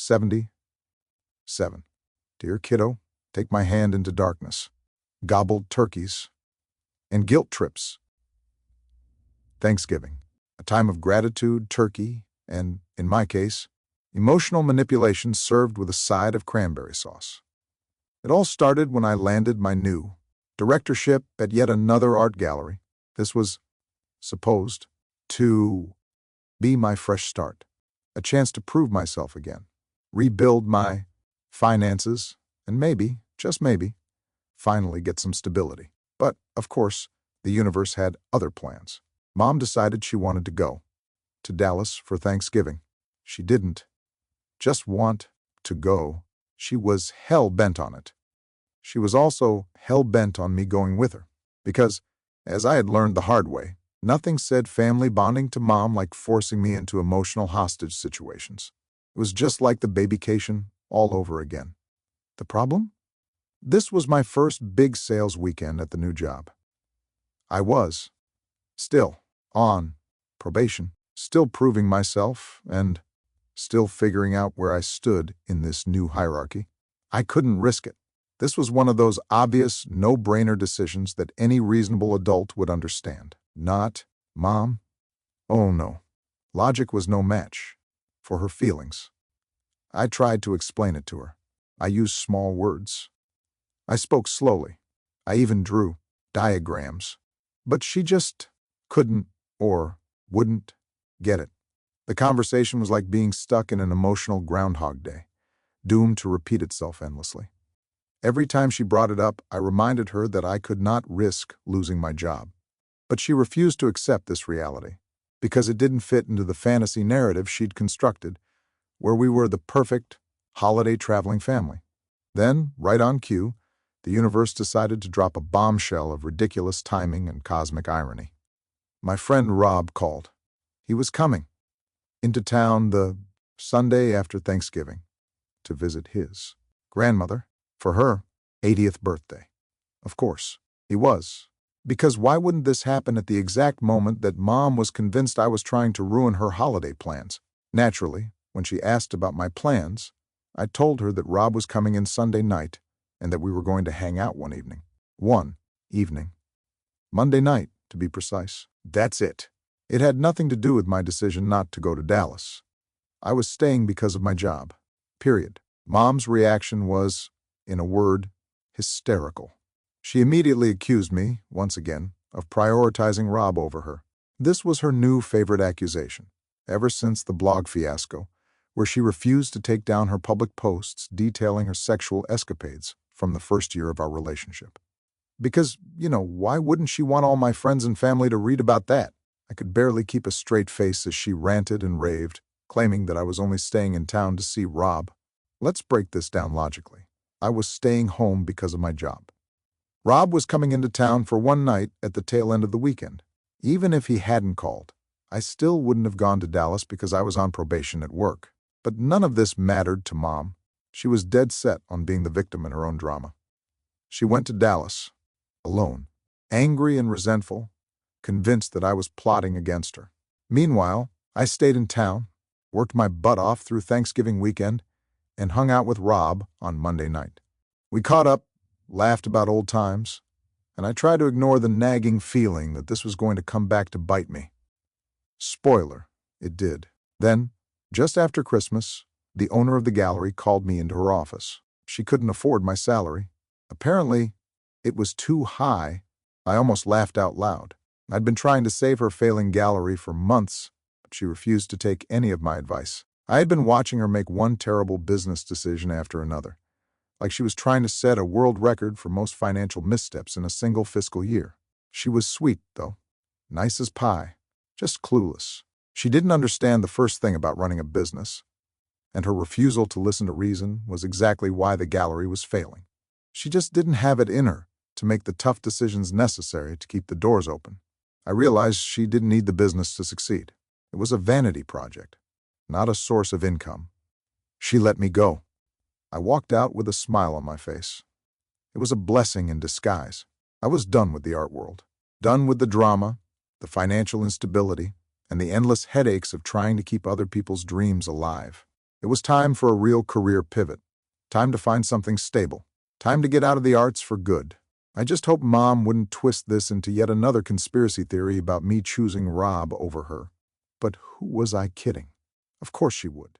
77. Dear Kiddo, take my hand into darkness. Gobbled turkeys and guilt trips. Thanksgiving, a time of gratitude, turkey, and, in my case, emotional manipulation served with a side of cranberry sauce. It all started when I landed my new directorship at yet another art gallery. This was supposed to be my fresh start, a chance to prove myself again, rebuild my finances, and maybe, just maybe, finally get some stability. But, of course, the universe had other plans. Mom decided she wanted to go to Dallas for Thanksgiving. She didn't just want to go. She was hell-bent on it. She was also hell-bent on me going with her, because, as I had learned the hard way, nothing said family bonding to Mom like forcing me into emotional hostage situations. It was just like the babycation all over again. The problem? This was my first big sales weekend at the new job. I was still on probation, still proving myself, and still figuring out where I stood in this new hierarchy. I couldn't risk it. This was one of those obvious, no-brainer decisions that any reasonable adult would understand. Not Mom. Oh no. Logic was no match for her feelings. I tried to explain it to her. I used small words. I spoke slowly. I even drew diagrams. But she just couldn't or wouldn't get it. The conversation was like being stuck in an emotional Groundhog Day, doomed to repeat itself endlessly. Every time she brought it up, I reminded her that I could not risk losing my job. But she refused to accept this reality, because it didn't fit into the fantasy narrative she'd constructed, where we were the perfect holiday traveling family. Then, right on cue, the universe decided to drop a bombshell of ridiculous timing and cosmic irony. My friend Rob called. He was coming into town the Sunday after Thanksgiving to visit his grandmother for her 80th birthday. Of course, he was. Because why wouldn't this happen at the exact moment that Mom was convinced I was trying to ruin her holiday plans? Naturally, when she asked about my plans, I told her that Rob was coming in Sunday night and that we were going to hang out one evening. Monday night, to be precise. That's it. It had nothing to do with my decision not to go to Dallas. I was staying because of my job. Period. Mom's reaction was, in a word, hysterical. She immediately accused me, once again, of prioritizing Rob over her. This was her new favorite accusation, ever since the blog fiasco, where she refused to take down her public posts detailing her sexual escapades from the first year of our relationship. Because, why wouldn't she want all my friends and family to read about that? I could barely keep a straight face as she ranted and raved, claiming that I was only staying in town to see Rob. Let's break this down logically. I was staying home because of my job. Rob was coming into town for one night at the tail end of the weekend. Even if he hadn't called, I still wouldn't have gone to Dallas because I was on probation at work. But none of this mattered to Mom. She was dead set on being the victim in her own drama. She went to Dallas, alone, angry and resentful, convinced that I was plotting against her. Meanwhile, I stayed in town, worked my butt off through Thanksgiving weekend, and hung out with Rob on Monday night. We caught up, laughed about old times, and I tried to ignore the nagging feeling that this was going to come back to bite me. Spoiler, it did. Then, just after Christmas, the owner of the gallery called me into her office. She couldn't afford my salary. Apparently, it was too high. I almost laughed out loud. I'd been trying to save her failing gallery for months, but she refused to take any of my advice. I had been watching her make one terrible business decision after another, like she was trying to set a world record for most financial missteps in a single fiscal year. She was sweet, though. Nice as pie. Just clueless. She didn't understand the first thing about running a business, and her refusal to listen to reason was exactly why the gallery was failing. She just didn't have it in her to make the tough decisions necessary to keep the doors open. I realized she didn't need the business to succeed. It was a vanity project, not a source of income. She let me go. I walked out with a smile on my face. It was a blessing in disguise. I was done with the art world, done with the drama, the financial instability, and the endless headaches of trying to keep other people's dreams alive. It was time for a real career pivot. Time to find something stable. Time to get out of the arts for good. I just hoped Mom wouldn't twist this into yet another conspiracy theory about me choosing Rob over her. But who was I kidding? Of course she would.